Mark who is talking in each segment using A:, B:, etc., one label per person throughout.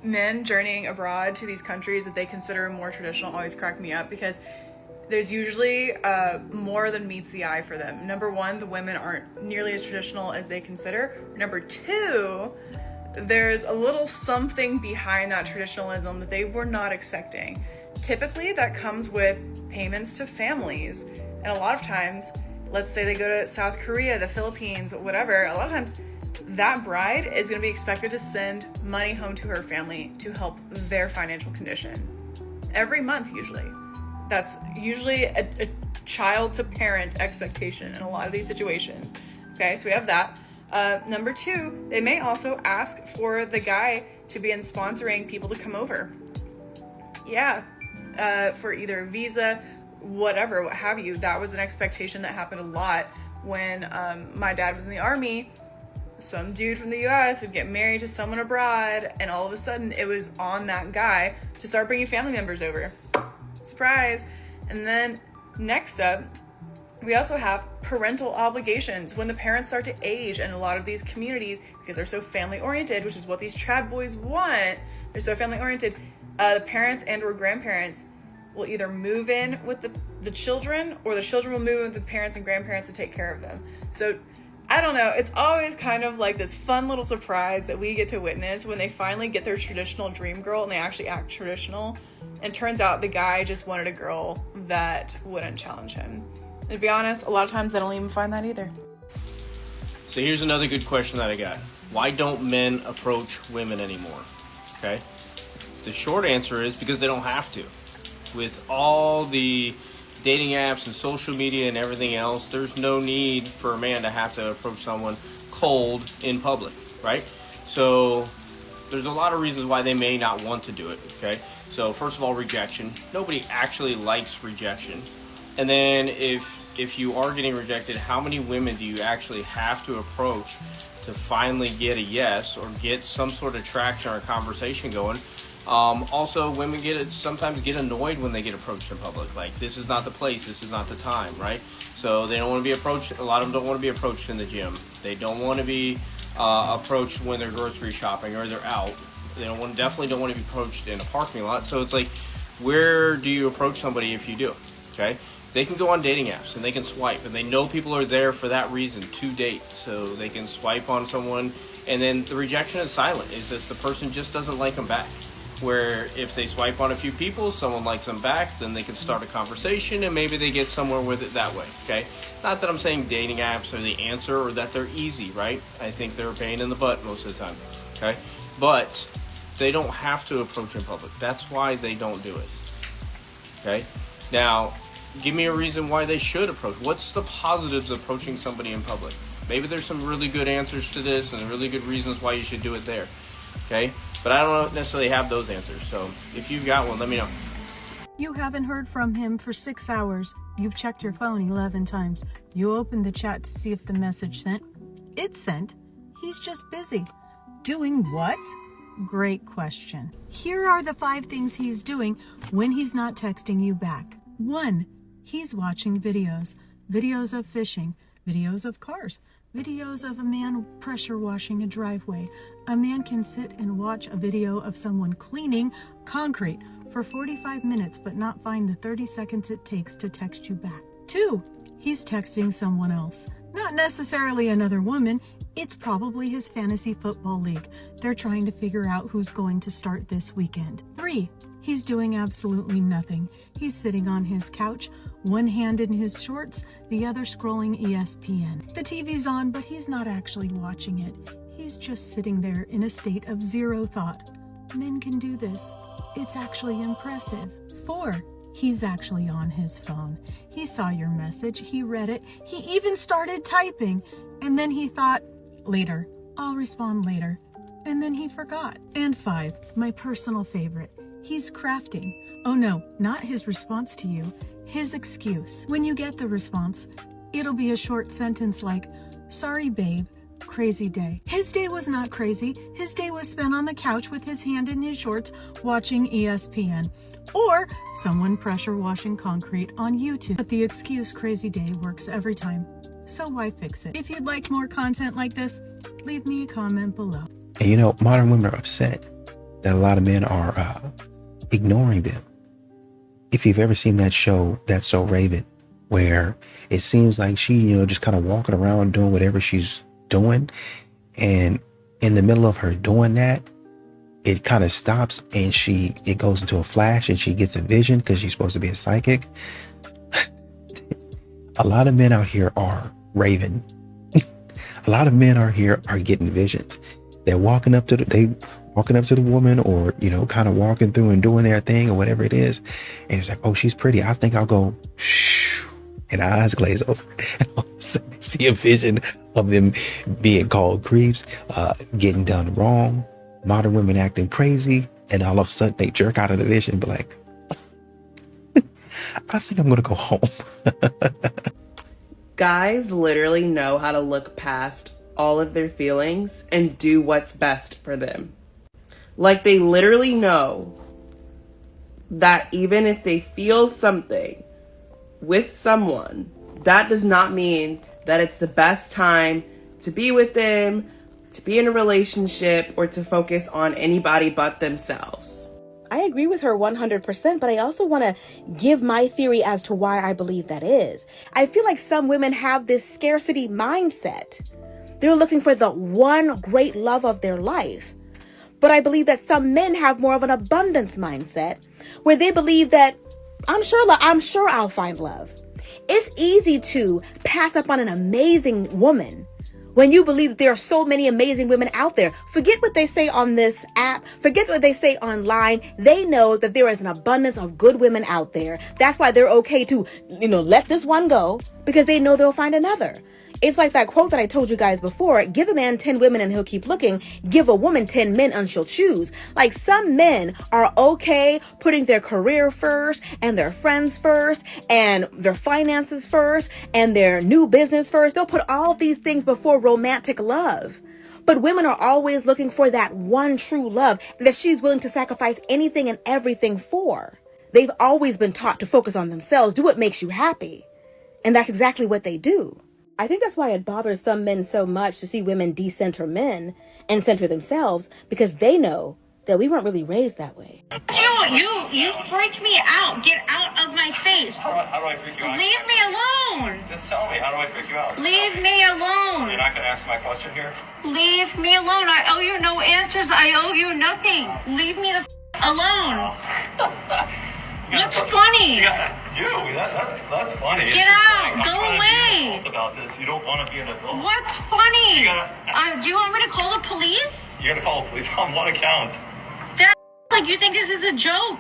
A: Men journeying abroad to these countries that they consider more traditional always crack me up, because there's usually more than meets the eye for them. Number one, the women aren't nearly as traditional as they consider. Number two, there's a little something behind that traditionalism that they were not expecting. Typically, that comes with payments to families. And a lot of times, let's say they go to South Korea, the Philippines, whatever, a lot of times that bride is going to be expected to send money home to her family to help their financial condition. Every month, usually. That's usually a child to parent expectation in a lot of these situations. Okay, so we have that. Number two, they may also ask for the guy to be in sponsoring people to come over. Yeah, for either a visa, whatever, what have you. That was an expectation that happened a lot when my dad was in the Army. Some dude from the US would get married to someone abroad, and all of a sudden it was on that guy to start bringing family members over. Surprise. And then next up, we also have parental obligations. When the parents start to age, and a lot of these communities, because they're so family oriented, which is what these trad boys want, they're so family oriented, the parents and or grandparents will either move in with the children, or the children will move in with the parents and grandparents to take care of them. So I don't know, it's always kind of like this fun little surprise that we get to witness when they finally get their traditional dream girl and they actually act traditional. And turns out the guy just wanted a girl that wouldn't challenge him. And to be honest, a lot of times I don't even find that either.
B: So here's another good question that I got. Why don't men approach women anymore? Okay. The short answer is because they don't have to. With all the dating apps and social media and everything else, there's no need for a man to have to approach someone cold in public, right? So there's a lot of reasons why they may not want to do it, okay? So first of all, rejection. Nobody actually likes rejection. And then if you are getting rejected, how many women do you actually have to approach to finally get a yes or get some sort of traction or conversation going? Also, women sometimes get annoyed when they get approached in public. Like, this is not the place, this is not the time, right? So they don't want to be approached. A lot of them don't want to be approached in the gym. They don't want to be approached when they're grocery shopping or they're out. Definitely don't want to be approached in a parking lot. So it's like, where do you approach somebody if you do? Okay, they can go on dating apps and they can swipe, and they know people are there for that reason, to date. So they can swipe on someone, and then the rejection is silent. It's just the person just doesn't like them back. Where if they swipe on a few people, someone likes them back, then they can start a conversation and maybe they get somewhere with it that way, okay? Not that I'm saying dating apps are the answer or that they're easy, right? I think they're a pain in the butt most of the time, okay? But they don't have to approach in public. That's why they don't do it, okay? Now, give me a reason why they should approach. What's the positives of approaching somebody in public? Maybe there's some really good answers to this and really good reasons why you should do it there, okay? But I don't necessarily have those answers, so if you've got one, let me know.
C: You haven't heard from him for 6 hours. You've checked your phone 11 times. You opened the chat to see if the message sent. It's sent. He's just busy. Doing what? Great question. Here are the 5 things he's doing when he's not texting you back. 1. He's watching videos. Videos of fishing. Videos of cars. Videos of a man pressure washing a driveway. A man can sit and watch a video of someone cleaning concrete for 45 minutes but not find the 30 seconds it takes to text you back. 2. He's texting someone else. Not necessarily another woman. It's probably his fantasy football league. They're trying to figure out who's going to start this weekend. 3. He's doing absolutely nothing. He's sitting on his couch, one hand in his shorts, the other scrolling ESPN. The TV's on, but he's not actually watching it. He's just sitting there in a state of zero thought. Men can do this. It's actually impressive. 4. He's actually on his phone. He saw your message, he read it, he even started typing, and then he thought, later, I'll respond later. And then he forgot. And 5, my personal favorite, he's crafting. Oh no, not his response to you, his excuse. When you get the response, it'll be a short sentence like, sorry babe, crazy day. His day was not crazy. His day was spent on the couch with his hand in his shorts watching ESPN. Or someone pressure washing concrete on YouTube. But the excuse crazy day works every time. So why fix it? If you'd like more content like this, leave me a comment below.
D: And you know, modern women are upset that a lot of men are ignoring them. If you've ever seen that show, That's So Raven, where it seems like she, just kind of walking around doing whatever she's doing, and in the middle of her doing that, it kind of stops and it goes into a flash and she gets a vision because she's supposed to be a psychic. A lot of men out here are Raven. A lot of men are getting visions. They're walking up to the woman, or kind of walking through and doing their thing or whatever it is, and it's like, oh, she's pretty, I think I'll go shh, and our eyes glaze over, and all of a sudden they see a vision of them being called creeps, getting done wrong, modern women acting crazy, and all of a sudden they jerk out of the vision and be like, I think I'm gonna go home.
E: Guys literally know how to look past all of their feelings and do what's best for them. Like, they literally know that even if they feel something with someone, that does not mean that it's the best time to be with them, to be in a relationship, or to focus on anybody but themselves.
F: I agree with her 100%, but I also want to give my theory as to why I believe that is. I feel like some women have this scarcity mindset. They're looking for the one great love of their life. But I believe that some men have more of an abundance mindset where they believe that I'm sure I'll find love. It's easy to pass up on an amazing woman when you believe that there are so many amazing women out there. Forget what they say on this app. Forget what they say online. They know that there is an abundance of good women out there. That's why they're okay to, let this one go, because they know they'll find another. It's like that quote that I told you guys before: give a man 10 women and he'll keep looking. Give a woman 10 men and she'll choose. Like, some men are okay putting their career first and their friends first and their finances first and their new business first. They'll put all these things before romantic love. But women are always looking for that one true love that she's willing to sacrifice anything and everything for. They've always been taught to focus on themselves, do what makes you happy. And that's exactly what they do. I think that's why it bothers some men so much to see women decenter men and center themselves, because they know that we weren't really raised that way.
G: You freak me out. Get out of my face.
H: How do I freak you out?
G: Leave me alone.
H: Just tell me, how do I freak you out?
G: Leave me alone.
H: You're not going to answer my question here?
G: Leave me alone. I owe you no answers. I owe you nothing. Leave me the alone. What's funny?
H: That's funny.
G: Get out. Go away.
H: About this. You don't want to be an adult.
G: What's funny? Do you want me to call the police?
H: You're going to call the police on one account.
G: Like, you think this is a joke?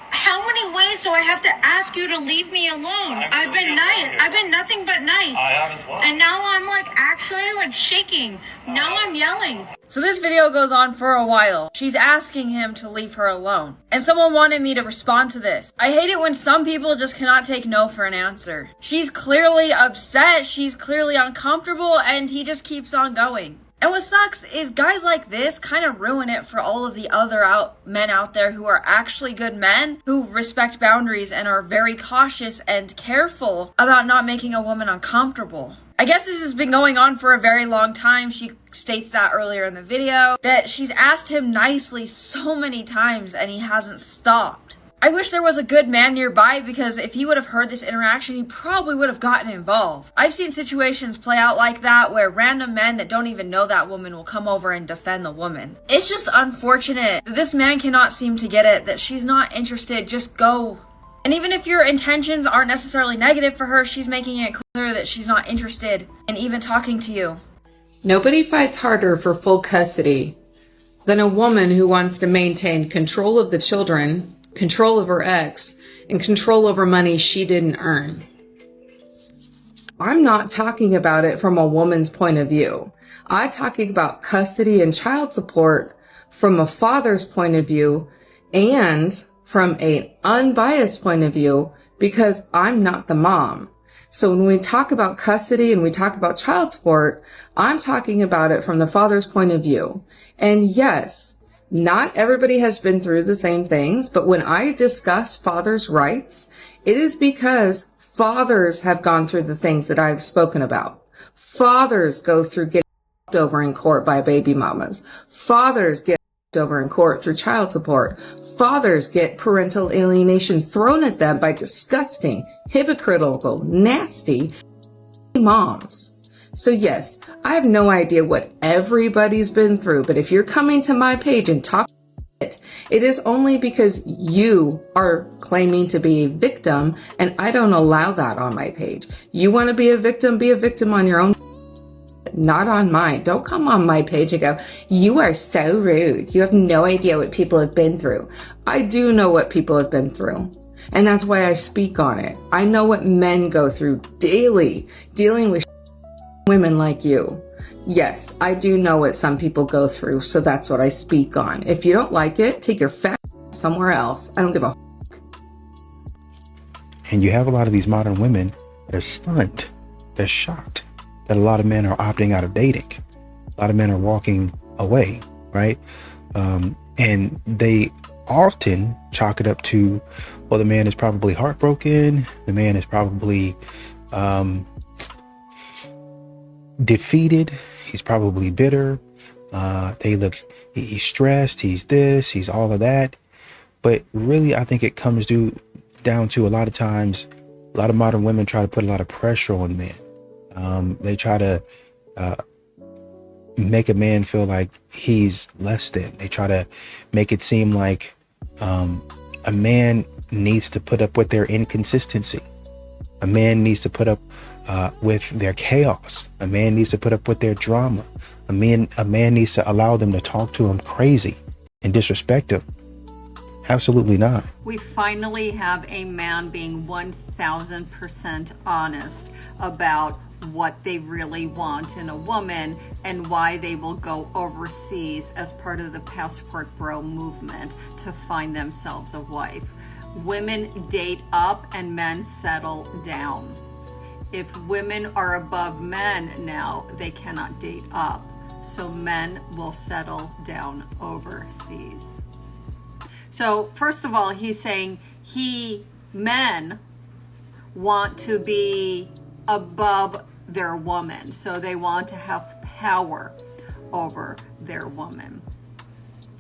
G: How many ways do I have to ask you to leave me alone? I've been nice. I've been nothing but nice.
H: I have as well.
G: And now I'm actually shaking. Now I'm yelling.
I: So this video goes on for a while. She's asking him to leave her alone. And someone wanted me to respond to this. I hate it when some people just cannot take no for an answer. She's clearly upset, she's clearly uncomfortable, and he just keeps on going. And what sucks is guys like this kind of ruin it for all of the other men out there who are actually good men, who respect boundaries and are very cautious and careful about not making a woman uncomfortable. I guess this has been going on for a very long time. She states that earlier in the video, that she's asked him nicely so many times and he hasn't stopped. I wish there was a good man nearby, because if he would have heard this interaction, he probably would have gotten involved. I've seen situations play out like that where random men that don't even know that woman will come over and defend the woman. It's just unfortunate that this man cannot seem to get it, that she's not interested, just go. And even if your intentions aren't necessarily negative for her, she's making it clear that she's not interested in even talking to you.
J: Nobody fights harder for full custody than a woman who wants to maintain control of the children, control of her ex, and control over money she didn't earn. I'm not talking about it from a woman's point of view. I'm talking about custody and child support from a father's point of view and from an unbiased point of view, because I'm not the mom. So when we talk about custody and we talk about child support, I'm talking about it from the father's point of view. And yes, not everybody has been through the same things, but when I discuss fathers' rights, it is because fathers have gone through the things that I've spoken about. Fathers go through getting over in court by baby mamas. Fathers get over in court through child support. Fathers get parental alienation thrown at them by disgusting, hypocritical, nasty moms. So yes, I have no idea what everybody's been through, but if you're coming to my page and talking it is only because you are claiming to be a victim, and I don't allow that on my page. You want to be a victim on your own, not on mine. Don't come on my page and go, you are so rude. You have no idea what people have been through. I do know what people have been through, and that's why I speak on it. I know what men go through daily, dealing with women like you. Yes, I do know what some people go through, so that's what I speak on. If you don't like it, take your fat somewhere else. I don't give a
D: And you have a lot of these modern women that are stunned, they're shocked that a lot of men are opting out of dating. A lot of men are walking away, right? And they often chalk it up to, well, the man is probably heartbroken, the man is probably defeated, he's probably bitter, he's stressed, he's this, he's all of that. But really, I think it comes down to a lot of times, a lot of modern women try to put a lot of pressure on men. They try to make a man feel like he's less than. They try to make it seem like a man needs to put up with their inconsistency. A man needs to put up with their chaos. A man needs to put up with their drama. A man needs to allow them to talk to him crazy and disrespect him. Absolutely not.
K: We finally have a man being 1000% honest about what they really want in a woman and why they will go overseas as part of the Passport Bro movement to find themselves a wife. Women date up and men settle down. If women are above men now, they cannot date up. So men will settle down overseas. So first of all, he's saying men want to be above their woman. So they want to have power over their woman.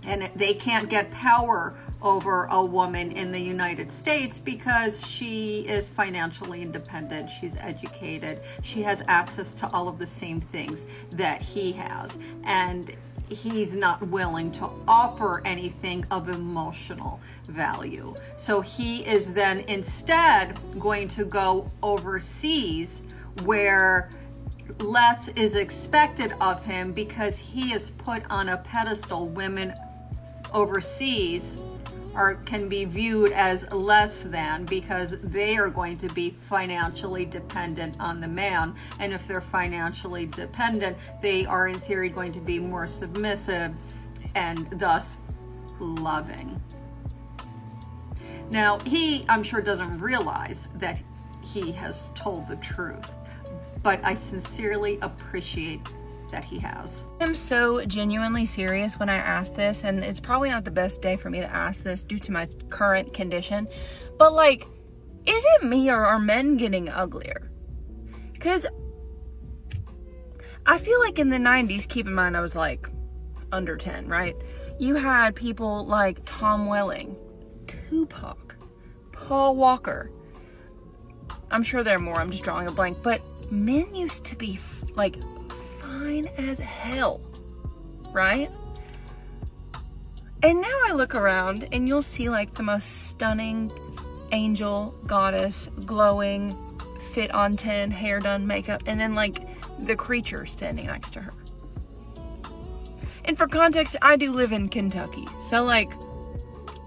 K: And they can't get power over a woman in the United States because she is financially independent, she's educated, she has access to all of the same things that he has. And he's not willing to offer anything of emotional value. So he is then instead going to go overseas where less is expected of him because he is put on a pedestal. Women overseas can be viewed as less than because they are going to be financially dependent on the man. And if they're financially dependent, they are in theory going to be more submissive and thus loving. Now, he, I'm sure, doesn't realize that he has told the truth, but I sincerely appreciate that he has.
I: I'm so genuinely serious when I ask this, and it's probably not the best day for me to ask this due to my current condition, but like, is it me or are men getting uglier? Because I feel like in the 90s, keep in mind I was like under 10, right? You had people like Tom Welling, Tupac, Paul Walker. I'm sure there are more, I'm just drawing a blank, but men used to be like fine as hell, right? And now I look around and you'll see like the most stunning angel, goddess, glowing, fit on 10, hair done, makeup, and then like the creature standing next to her. And for context, I do live in Kentucky, so like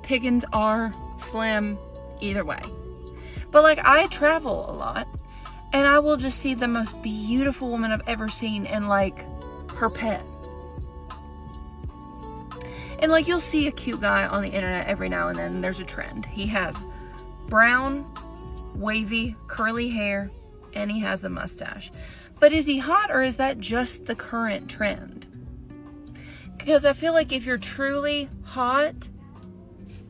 I: pickings are slim either way. But like I travel a lot, and I will just see the most beautiful woman I've ever seen and like her pet. And like you'll see a cute guy on the internet every now and then. There's a trend. He has brown, wavy, curly hair, and he has a mustache. But is he hot, or is that just the current trend? Because I feel like if you're truly hot,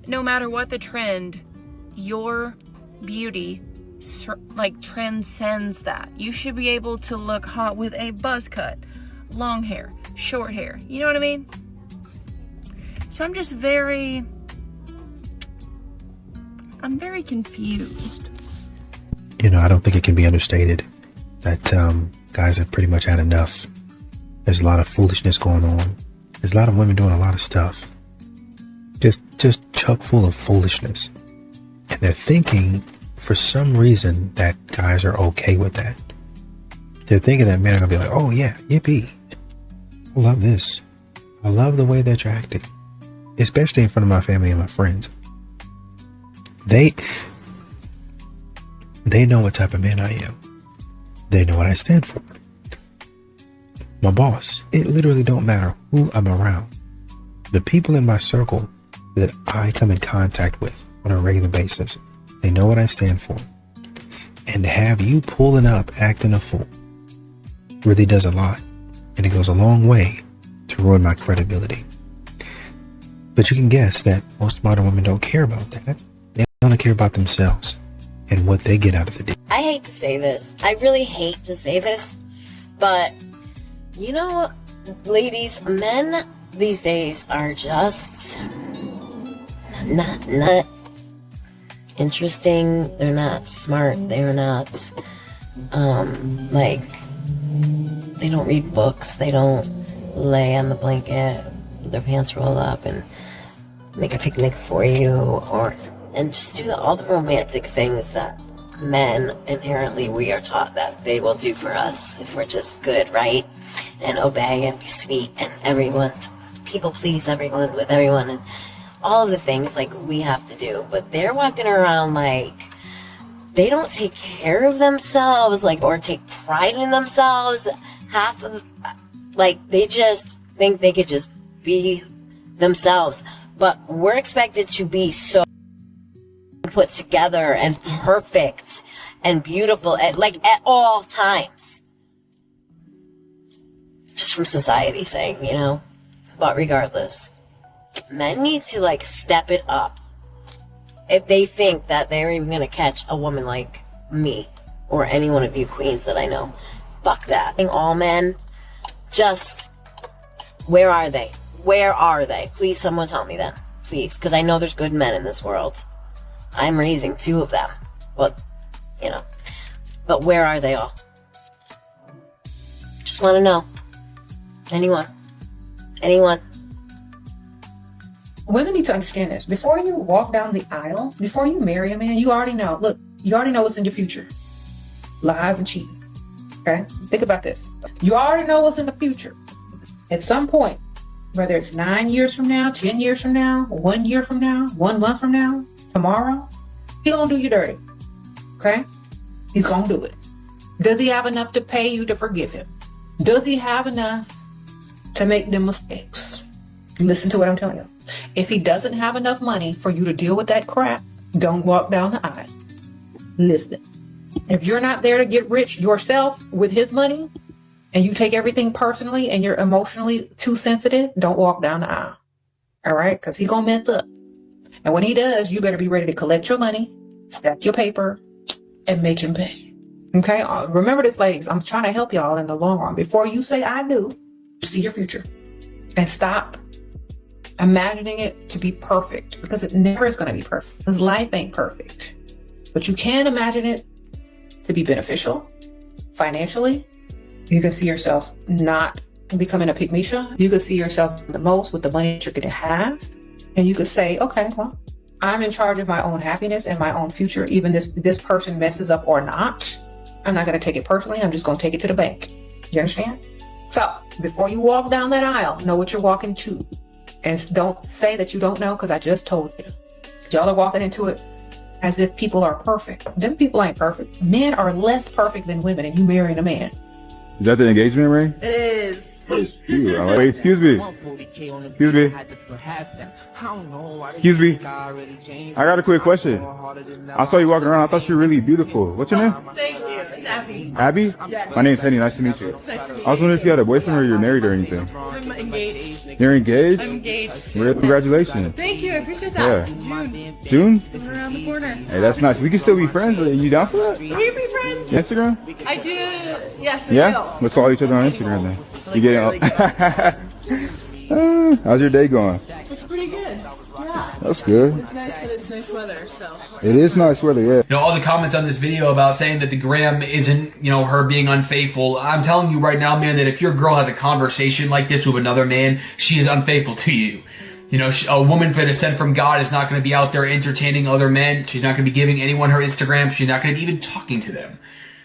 I: no matter what the trend, your beauty like transcends that. You should be able to look hot with a buzz cut, long hair, short hair. You know what I mean? So I'm very confused.
D: You know, I don't think it can be understated that guys have pretty much had enough. There's a lot of foolishness going on. There's a lot of women doing a lot of stuff. Just chock full of foolishness. And they're thinking, for some reason, that guys are okay with that. They're thinking that men are going to be like, oh yeah, yippee. I love this. I love the way that you're acting. Especially in front of my family and my friends. They know what type of man I am. They know what I stand for. My boss. It literally don't matter who I'm around. The people in my circle that I come in contact with on a regular basis, they know what I stand for. And to have you pulling up acting a fool really does a lot. And it goes a long way to ruin my credibility. But you can guess that most modern women don't care about that. They only care about themselves and what they get out of the day.
L: I hate to say this. I really hate to say this. But, you know, ladies, men these days are just not interesting. They're not smart. They're not, they don't read books. They don't lay on the blanket with their pants rolled up and make a picnic for you, and just do all the romantic things that men inherently we are taught that they will do for us if we're just good, right? And obey and be sweet and people please everyone with everyone and all of the things like we have to do. But they're walking around like they don't take care of themselves, or take pride in themselves. They just think they could just be themselves. But we're expected to be so put together and perfect and beautiful at all times. Just from society saying, but regardless, men need to step it up if they think that they're even going to catch a woman like me or any one of you queens that I know. Fuck that. All men, just, where are they? Where are they? Please, someone tell me that. Please, because I know there's good men in this world. I'm raising 2 of them. But where are they all? Just want to know. Anyone?
M: Women need to understand this. Before you walk down the aisle, before you marry a man, you already know. Look, you already know what's in your future. Lies and cheating. Okay? Think about this. You already know what's in the future. At some point, whether it's 9 years from now, 10 years from now, 1 year from now, 1 month from now, tomorrow, he's gonna do you dirty. Okay? He's gonna do it. Does he have enough to pay you to forgive him? Does he have enough to make them mistakes? Listen to what I'm telling you. If he doesn't have enough money for you to deal with that crap, don't walk down the aisle. Listen. If you're not there to get rich yourself with his money, and you take everything personally and you're emotionally too sensitive, don't walk down the aisle. All right? Because he's going to mess up. And when he does, you better be ready to collect your money, stack your paper, and make him pay. Okay? Remember this, ladies. I'm trying to help y'all in the long run. Before you say I do, see your future. And stop imagining it to be perfect. Because it never is going to be perfect. Because life ain't perfect. But you can imagine it to be beneficial financially. You can see yourself not becoming a pygmisha. You can see yourself the most with the money that you're going to have. And you could say, okay, well, I'm in charge of my own happiness and my own future. Even this person messes up or not, I'm not going to take it personally. I'm just going to take it to the bank. You understand? So before you walk down that aisle, know what you're walking to. And don't say that you don't know, because I just told you. Y'all are walking into it as if people are perfect. Them people ain't perfect. Men are less perfect than women, and you marrying a man.
N: Is that the engagement ring?
A: It is.
N: Wait, excuse me. Excuse me. Excuse me. I got a quick question. I saw you walking around. I thought you were really beautiful. What's your name?
A: Thank you. It's Abby.
N: Abby?
A: Yes.
N: My name's Henny. Nice to meet you.
A: Nice to meet you.
N: I was wondering if you had a boyfriend or you're married or anything.
A: I'm engaged.
N: You're engaged?
A: I'm engaged.
N: Well, congratulations.
A: Thank you. I appreciate that.
N: Yeah. June?
A: It's around the corner.
N: Hey, that's nice. We can still be friends. Are you down for that?
A: We can be friends.
N: Instagram?
A: I do. Yes, I
N: Yeah?
A: do.
N: Let's follow each other on Instagram then. You getting
A: really good.
N: How's your day going?
A: It's pretty good.
N: That's good.
A: It's nice that it's nice weather, so.
N: It is nice weather, yeah.
O: You know, all the comments on this video about saying that the gram isn't, you know, her being unfaithful. I'm telling you right now, man, that if your girl has a conversation like this with another man, she is unfaithful to you. You know, a woman that is sent from God is not going to be out there entertaining other men. She's not going to be giving anyone her Instagram. She's not going to be even talking to them.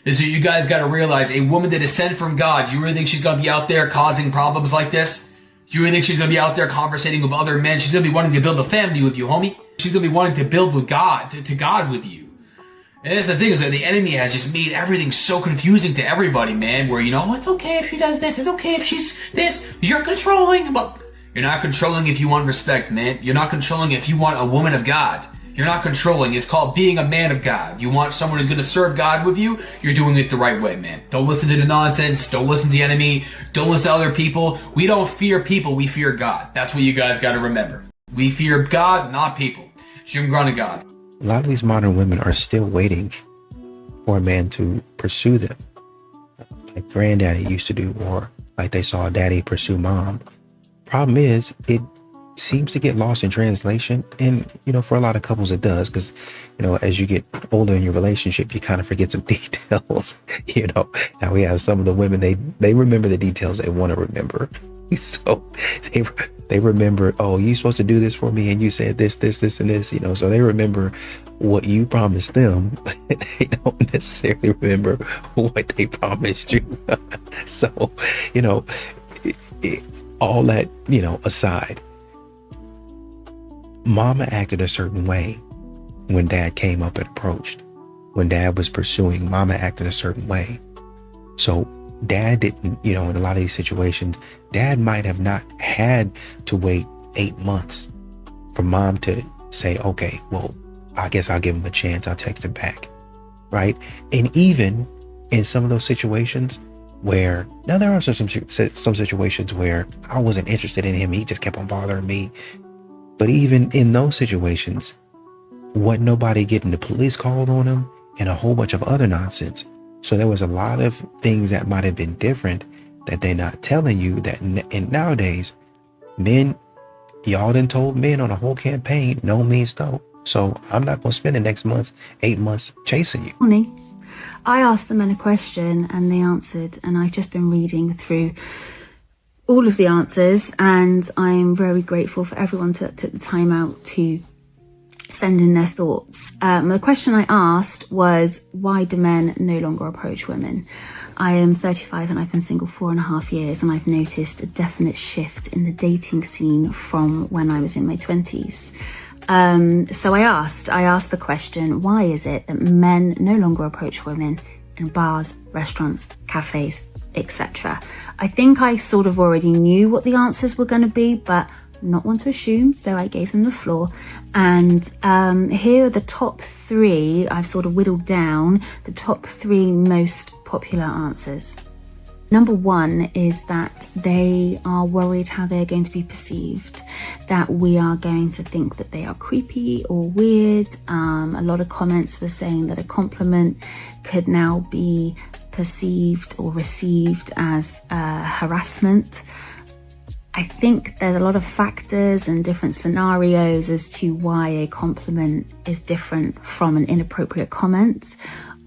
O: And so you guys got to realize, a woman that is sent from God, you really think she's going to be out there causing problems like this? You really think she's going to be out there conversating with other men? She's going to be wanting to build a family with you, homie. She's going to be wanting to build with God, to God with you. And that's the thing, is that the enemy has just made everything so confusing to everybody, man, where, you know, it's okay if she does this, it's okay if she's this, you're controlling. But you're not controlling if you want respect, man. You're not controlling if you want a woman of God. You're not controlling. It's called being a man of God. You want someone who's going to serve God with you, you're doing it the right way, man. Don't listen to the nonsense. Don't listen to the enemy. Don't listen to other people. We don't fear people. We fear God. That's what you guys got to remember. We fear God, not people. Jim Grant God.
D: A lot of these modern women are still waiting for a man to pursue them, like granddaddy used to do, or like they saw daddy pursue mom. Problem is, it seems to get lost in translation, and you know, for a lot of couples it does, because you know, as you get older in your relationship, you kind of forget some details. You know, now we have some of the women, they remember the details they want to remember, so they remember, oh, you supposed to do this for me, and you said this and this, you know, so they remember what you promised them. They don't necessarily remember what they promised you. So, you know, all that, you know, aside, mama acted a certain way when dad came up and approached. When dad was pursuing, mama acted a certain way. So dad didn't, you know, in a lot of these situations, dad might have not had to wait 8 months for mom to say, okay, well, I guess I'll give him a chance. I'll text him back. Right. And even in some of those situations where, now there are some situations where I wasn't interested in him. He just kept on bothering me. But even in those situations, wasn't nobody getting the police called on him and a whole bunch of other nonsense. So there was a lot of things that might have been different that they're not telling you, that and nowadays, men, y'all done told men on a whole campaign, no means no. So I'm not going to spend the next 8 months chasing you.
P: Morning. I asked the men a question and they answered, and I've just been reading through all of the answers, and I'm very grateful for everyone that took the time out to send in their thoughts. The question I asked was, why do men no longer approach women? I am 35 and I've been single 4.5 years, and I've noticed a definite shift in the dating scene from when I was in my 20s. So I asked the question, why is it that men no longer approach women in bars, restaurants, cafes, etc.? I think I sort of already knew what the answers were going to be, but not one to assume, so I gave them the floor. And here are the top 3. I've sort of whittled down the top 3 most popular answers. Number 1 is that they are worried how they're going to be perceived, that we are going to think that they are creepy or weird. A lot of comments were saying that a compliment could now be perceived or received as harassment. I think there's a lot of factors and different scenarios as to why a compliment is different from an inappropriate comment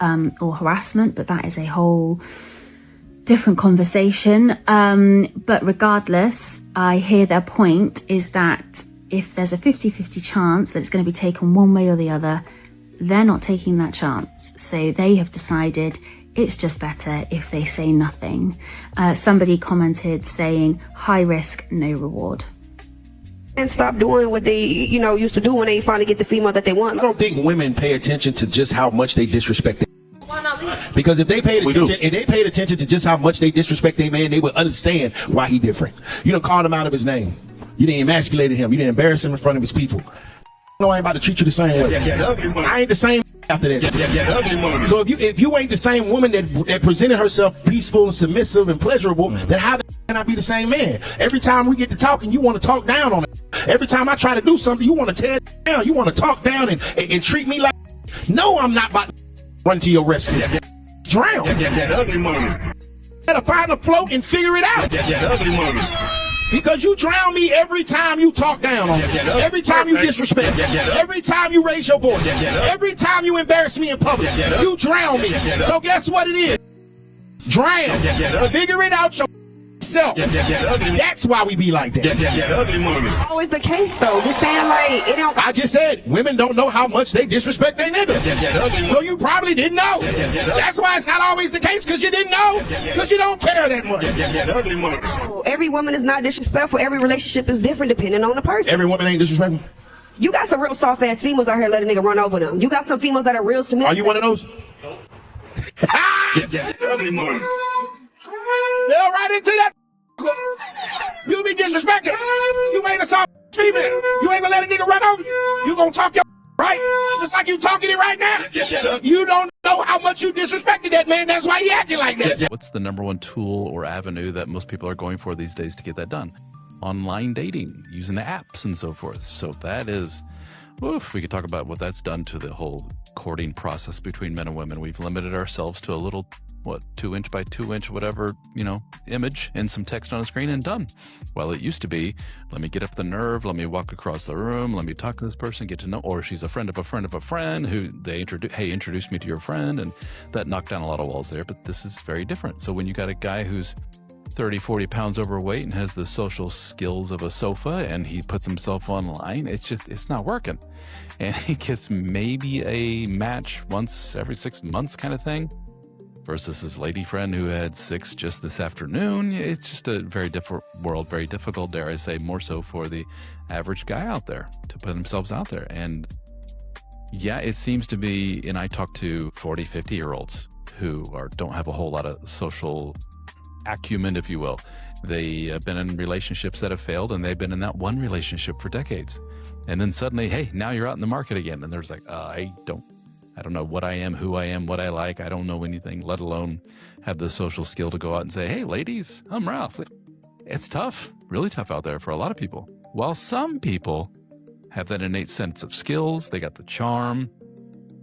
P: or harassment, but that is a whole different conversation. But regardless, I hear their point is that if there's a 50-50 chance that it's going to be taken one way or the other, they're not taking that chance. So they have decided it's just better if they say nothing. Somebody commented saying, high risk, no reward.
Q: And stop doing what they, you know, used to do when they finally get the female that they want.
R: I don't think women pay attention to just how much they disrespect them. Because if they paid attention, to just how much they disrespect their man, they would understand why he different. You done called him out of his name. You didn't emasculate him. You didn't embarrass him in front of his people. No, I ain't about to treat you the same way. I ain't the same after that. So if you ain't the same woman that presented herself peaceful and submissive and pleasurable, then how can I be the same man? Every time we get to talking, you want to talk down on it. Every time I try to do something, you want to tear it down. You want to talk down and treat me like. No, I'm not about to run to your rescue. Drown. Better find a float and figure it out. Because you drown me every time you talk down on me. Every time you disrespect me. Every time you raise your voice. Every time you embarrass me in public. You drown me. So guess what it is? Drown. Figure it out yourself. That's why we be like that.
Q: Always the case though. Just saying like it don't.
R: I just said women don't know how much they disrespect their nigga. So you probably didn't know. That's why it's not always the case, because you didn't know. Because you don't care that much.
Q: Every woman is not disrespectful. Every relationship is different depending on the person.
R: Every woman ain't disrespectful.
Q: You got some real soft ass females out here let a nigga run over them. You got some females that are real submissive.
R: Are you one of those? They're right into that. You be disrespected. You ain't a soft female. You ain't gonna let a nigga run over you. You gonna talk your right, just like you talking it right now. You don't know how much you disrespected that man. That's why he acting like that.
S: What's the number one tool or avenue that most people are going for these days to get that done? Online dating, using the apps and so forth. So that is, oof, we could talk about what that's done to the whole courting process between men and women. We've limited ourselves to a little, 2-inch by 2-inch, whatever, image and some text on a screen and done. Well, it used to be, let me get up the nerve, let me walk across the room, let me talk to this person, get to know, or she's a friend of a friend of a friend who they introduce me to your friend, and that knocked down a lot of walls there. But this is very different. So when you got a guy who's 30, 40 pounds overweight and has the social skills of a sofa and he puts himself online, it's not working. And he gets maybe a match once every 6 months kind of thing, versus his lady friend who had 6 just this afternoon. It's just a very different world, very difficult, dare I say, more so for the average guy out there to put themselves out there. And yeah, it seems to be, and I talk to 40, 50-year-olds who don't have a whole lot of social acumen, if you will. They have been in relationships that have failed, and they've been in that one relationship for decades. And then suddenly, hey, now you're out in the market again. And there's like, I don't know what I am, who I am, what I like. I don't know anything, let alone have the social skill to go out and say, hey, ladies, I'm Ralph. It's tough, really tough out there for a lot of people. While some people have that innate sense of skills, they got the charm,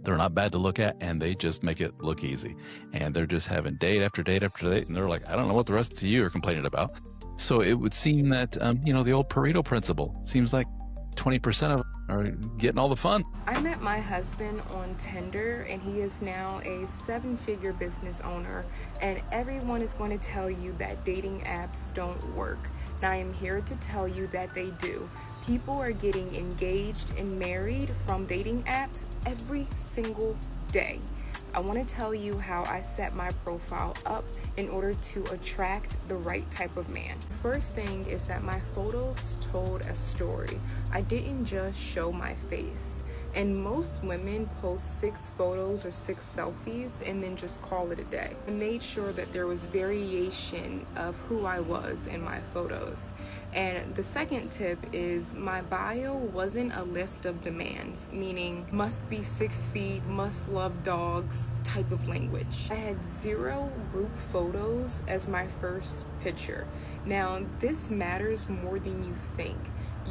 S: they're not bad to look at, and they just make it look easy. And they're just having date after date after date, and they're like, I don't know what the rest of you are complaining about. So it would seem that, the old Pareto principle, seems like 20% of them are getting all the fun.
T: I met my husband on Tinder, and he is now a 7-figure business owner, and everyone is going to tell you that dating apps don't work. And I am here to tell you that they do. People are getting engaged and married from dating apps every single day. I want to tell you how I set my profile up in order to attract the right type of man. First thing is that my photos told a story. I didn't just show my face. And most women post 6 photos or 6 selfies and then just call it a day. I made sure that there was variation of who I was in my photos. And the second tip is my bio wasn't a list of demands, meaning must be 6 feet, must love dogs type of language. I had 0 group photos as my first picture. Now, this matters more than you think.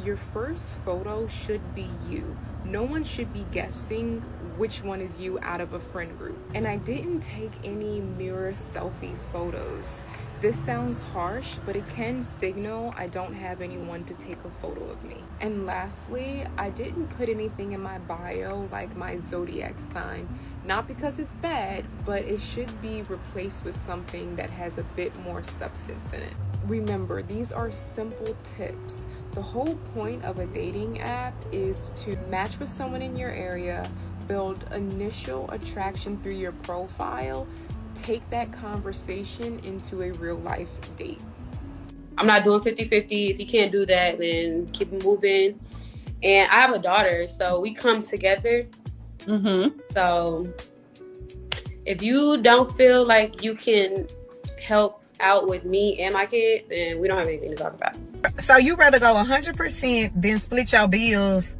T: Your first photo should be you. No one should be guessing which one is you out of a friend group. And I didn't take any mirror selfie photos. This sounds harsh, but it can signal I don't have anyone to take a photo of me. And lastly, I didn't put anything in my bio like my zodiac sign. Not because it's bad, but it should be replaced with something that has a bit more substance in it. Remember, these are simple tips. The whole point of a dating app is to match with someone in your area, build initial attraction through your profile, take that conversation into a real life date.
U: I'm not doing 50-50. If you can't do that, then keep it moving. And I have a daughter, so we come together. So if you don't feel like you can help out with me and my kid, then we don't have anything to talk about.
M: So you rather go 100% than split your bills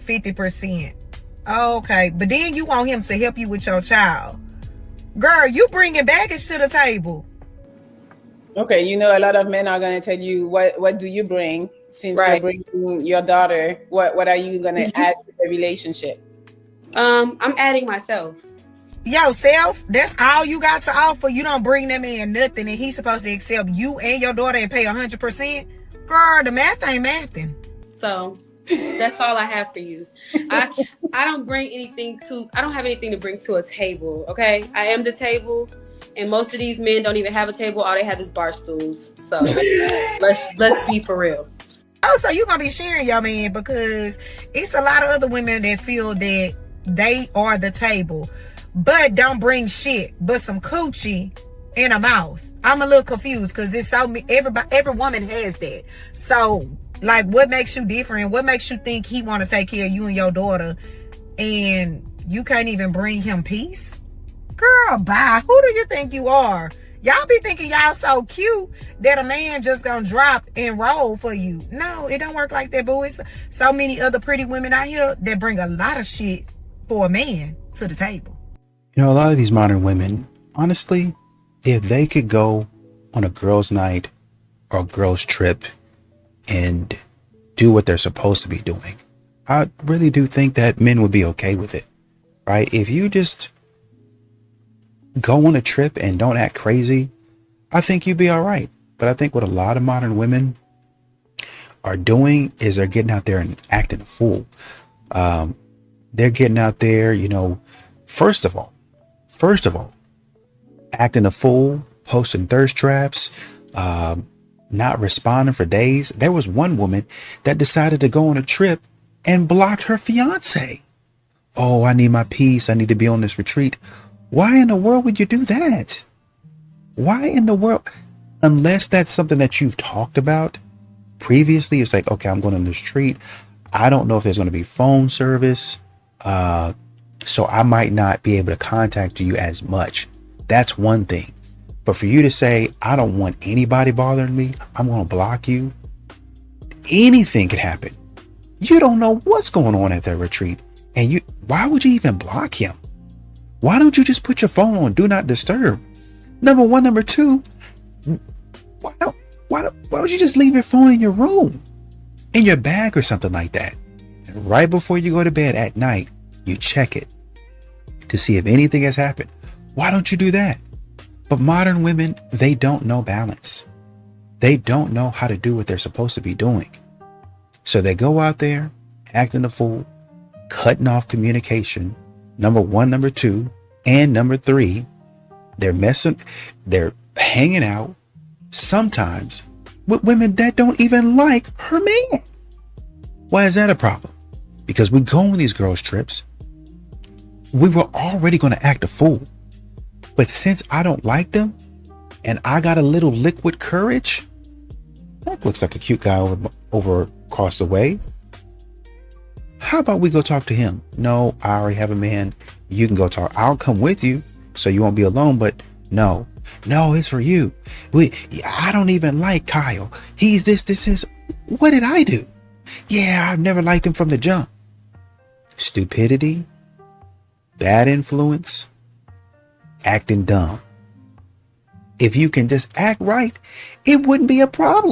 M: 50%. Okay, but then you want him to help you with your child. Girl, you bringing baggage to the table.
V: Okay, a lot of men are going to tell you, what do you bring? Since you're bringing your daughter, what are you going to add to the relationship?
U: I'm adding myself.
M: Yourself? That's all you got to offer? You don't bring that man nothing and he's supposed to accept you and your daughter and pay 100%? Girl, the math ain't mathing.
U: So that's all I have for you. I don't bring anything to. I don't have anything to bring to a table. Okay, I am the table, and most of these men don't even have a table. All they have is bar stools. So let's be for real.
M: Oh, so you gonna be sharing your man, because it's a lot of other women that feel that they are the table, but don't bring shit but some coochie in a mouth. I'm a little confused because it's so every woman has that. So, like, what makes you different? What makes you think he want to take care of you and your daughter, and you can't even bring him peace? Girl, bye. Who do you think you are? Y'all be thinking y'all so cute that a man just gonna drop and roll for you. No, it don't work like that, boys. So many other pretty women out here that bring a lot of shit for a man to the table.
D: You know, a lot of these modern women, honestly, if they could go on a girls' night or a girls' trip and do what they're supposed to be doing, I really do think that men would be okay with it, right? If you just go on a trip and don't act crazy, I think you'd be all right. But I think what a lot of modern women are doing is they're getting out there and acting a fool. They're getting out there, you know, first of all, acting a fool, posting thirst traps, not responding for days. There was one woman that decided to go on a trip and blocked her fiance. Oh, I need my peace. I need to be on this retreat. Why in the world would you do that? Why in the world? Unless that's something that you've talked about previously. It's like, okay, I'm going on this retreat. I don't know if there's going to be phone service. So I might not be able to contact you as much. That's one thing. But for you to say, I don't want anybody bothering me, I'm going to block you. Anything could happen. You don't know what's going on at that retreat. And why would you even block him? Why don't you just put your phone on do not disturb? Number one. Number two, why don't you just leave your phone in your room, in your bag or something like that? And right before you go to bed at night, you check it to see if anything has happened. Why don't you do that? But modern women, they don't know balance. They don't know how to do what they're supposed to be doing. So they go out there acting a fool, cutting off communication. Number one, number two, and number three, they're hanging out sometimes with women that don't even like her man. Why is that a problem? Because we go on these girls' trips, we were already going to act a fool. But since I don't like them and I got a little liquid courage, that looks like a cute guy over across the way. How about we go talk to him? No, I already have a man. You can go talk. I'll come with you so you won't be alone. But no, it's for you. I don't even like Kyle. He's this. What did I do? Yeah, I've never liked him from the jump. Stupidity, bad influence, acting dumb. If you can just act right, it wouldn't be a problem.